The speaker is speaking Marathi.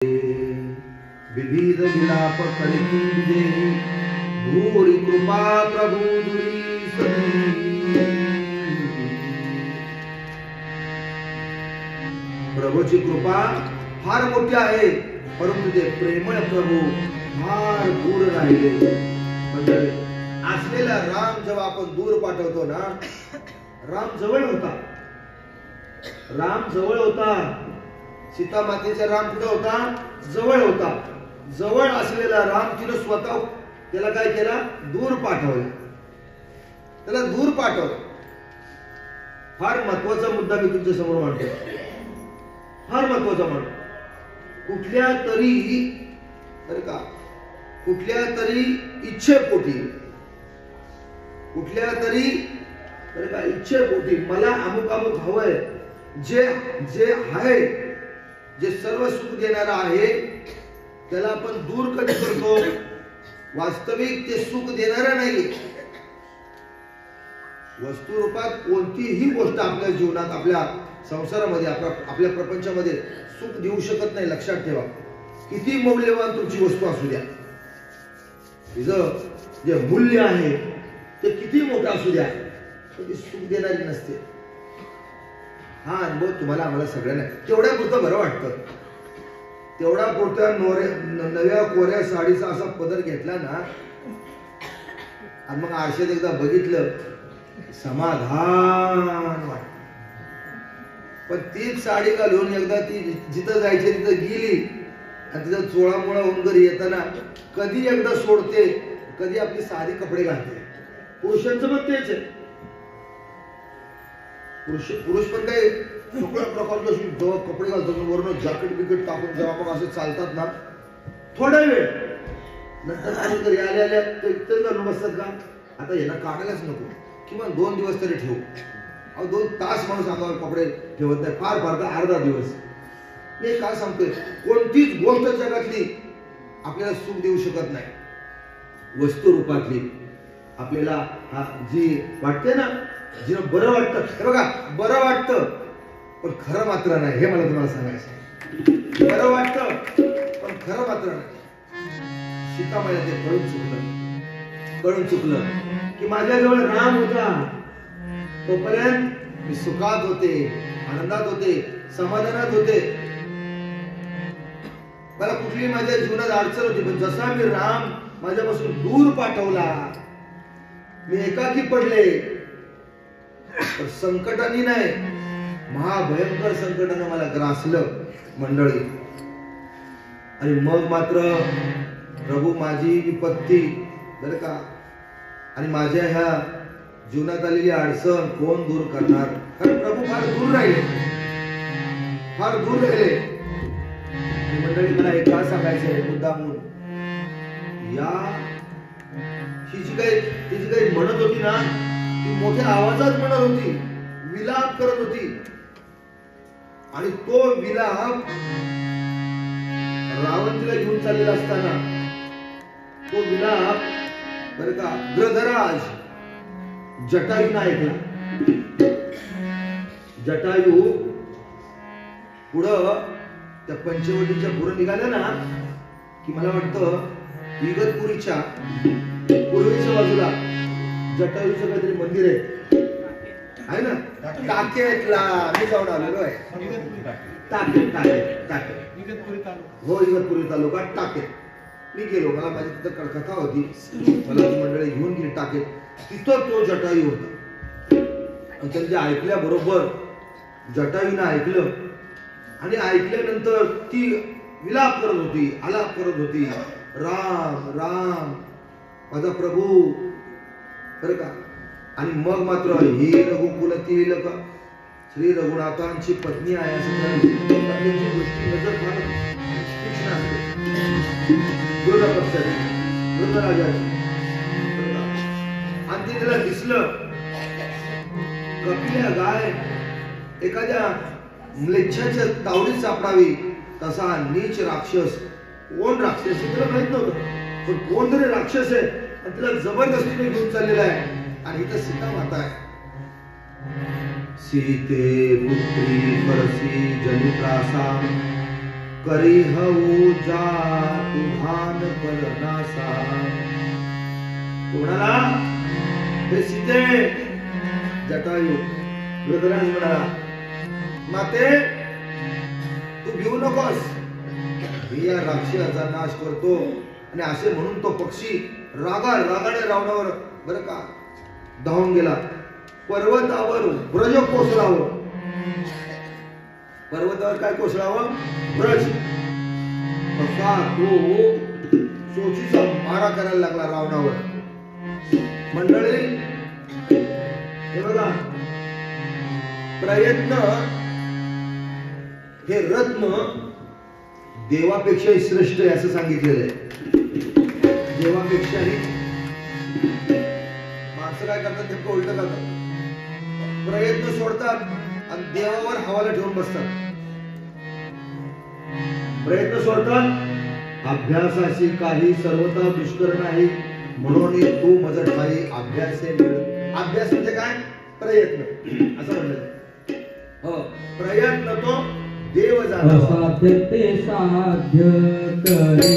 विविध विलाप करती देही भूरी कृपा प्रभु दुरी सती। प्रभूची कृपा फार मोठी आहे, परंतु ते प्रेमळ प्रभू फार दूर राहिले। म्हणजे असलेला राम जेव्हा आपण दूर पाठवतो ना, राम जवळ होता, राम जवळ होता। सीता मातेचा राम कुठे होता? जवळ होता। जवळ असलेला राम तिने स्वतः त्याला काय केला? दूर पाठवला, त्याला दूर पाठवलं। फार महत्वाचा मुद्दा मी तुमच्या समोर मांडतो, फार महत्वाचा मांडतो। कुठल्या तरी बरं का, कुठल्या तरी इच्छेपोटी, कुठल्या तरी बरं का इच्छेपोटी मला अमुक अमुक हवंय, जे जे आहे, जे सर्व सुख देणारा आहे, त्याला आपण दूर कधी करतो? वास्तविक ते सुख देणारा नाही। वस्तू रूपात कोणतीही गोष्ट आपल्या जीवनात, आपल्या संसारामध्ये, आपल्या प्रपंचामध्ये सुख देऊ शकत नाही। लक्षात ठेवा, किती मौल्यवान तुमची वस्तू असू द्या, तिचं जे मूल्य आहे ते किती मोठं असू द्या, ती सुख देणारी नसते। हा अनुभव तुम्हाला आम्हाला सगळ्यांना तेवढ्या पुरतं बरं वाटतं, तेवढा पुरत्या नव्या कोऱ्या साडीचा असा पदर घेतला ना, आणि मग आरशात एकदा बघितलं, समाधान वाटत। पण तीच साडी घालून एकदा ती जिथं जायची तिथं गेली आणि तिथं चोळामोळा होऊन घरी येताना कधी एकदा सोडते, कधी आपली साधी कपडे घालते। पुरुषांचं पण तेच आहे। पुरुष पण काही सगळ्या प्रकारचे जेव्हा कपडे घालतात, वरून जॅकेट बिकेट टाकून जेव्हा मग असं चालतात ना, थोडा वेळ नंतर घरी आल्या आल्या इतकं घालून बसतात का, आता यांना काढायलाच नको, किंवा 2 दिवस तरी ठेवू। 2 तास माणूस अंगावर कपडे ठेवत नाही, फार फार तर अर्धा दिवस। मी काय सांगतोय, कोणतीच गोष्ट जगातली आपल्याला सुख देऊ शकत नाही। वस्तू रूपातली आपल्याला जी वाटते ना, जिला बरं वाटतं, हे बघा बरं वाटतं पण खरं मात्र नाही, हे मला तुम्हाला सांगायचं। बरं वाटतं पण खरं मात्र नाही। सीता मला ते कळून चुकलं की माझ्याजवळ राम होता, तोपर्यंत मी सुखात होते, आनंदात होते, समाधानात होते, मला कुठली माझ्या जीवनात अडचण होती। पण जसा मी राम माझ्यापासून दूर पाठवला, मी एकाकी पडले, तर संकटाने नाही, महाभयंकर संकटाने मला ग्रासलं मंडळी। आणि मग मात्र प्रभू माझी विपत्ती बरं का, आणि माझ्या ह्या जीवनात आलेली अडचण कोण दूर करणार? कारण प्रभू फार दूर राहिले, फार दूर राहिले। मंडळी मला एक काय सांगायचंय मुद्दामून, या ही जी काही म्हणत होती ना, ती मोठ्या आवाजात म्हणत होती, विलाप करत होती। आणि तो विलाप रावण तिला घेऊन चाललेला असताना, तो विलाप बरं का गृधराज जटायूने ऐकला। जटायू पुढं त्या पंचवटीच्या पुढे निघाल्या ना, की मला वाटतं इगतपुरीच्या पूर्वेच्या बाजूला जटायूचं काहीतरी मंदिर आहे ना, टाकेतला मी जाऊन आलेलो आहे। टाकेत हो, इगतपुरी तालुका टाकेत मी गेलो, मला माझी तिथं कथा होती, मला ती मंडळी घेऊन गेली टाकेत। तिथं तो जटायू होता, आणि त्यांनी ऐकल्या बरोबर जटायूने ऐकलं, आणि ऐकल्यानंतर ती विलाप करत होती, आलाप करत होती, राम राम माझा प्रभू बरं का। आणि मग मात्र ही रघुकुल तिलक श्री रघुनाथांची पत्नी आहे असं त्यांची दृष्टी नजर फार तीक्ष्ण असते, वृद्धराजाची। आणि ते त्याला दिसलं, कपिल्या गाय एखाद्या म्लेच्छाच्या तावडीत सापडावी तसा नीच राक्षस, कोण राक्षस त्याला माहित नव्हतं, पण कोणतरी राक्षस आहे आणि तिला जबरदस्तीने घेऊन चाललेला आहे। आणि इथं सीता माता आहे, सीते पुत्री परसी जनित्रासा करी हऊ जा तुधान करनासा. तो म्हणाला, हे सीते, जटायू रुद्राने म्हणाला, माते तू भिवू नकोस, मी या राक्षसाचा नाश करतो. आणि असे म्हणून तो पक्षी रागाने रावणावर बरं का धावून गेला. पर्वतावर ब्रज कोसळावं. पर्वतावर काय कोसळावं? ब्रज. असा तो सोचीचा मारा करायला लागला रावणावर. मंडळी हे बघा, प्रयत्न हे रत्न देवापेक्षाही श्रेष्ठ आहे असं सांगितलेलं आहे. देवापेक्षाही माणसं काय करतात, नेमकं उलट करतात. प्रयत्न सोडतात आणि देवावर हवाला ठेवून बसतात. प्रयत्न सोडतात, अभ्यासाशी काही सर्वथा दुष्कर नाही, म्हणून तू मज ठाई अभ्यासे मिळ. अभ्यास म्हणजे काय? प्रयत्न असं म्हणलं. हो, प्रयत्न तो देव जाणा. असाध्य ते साध्य करे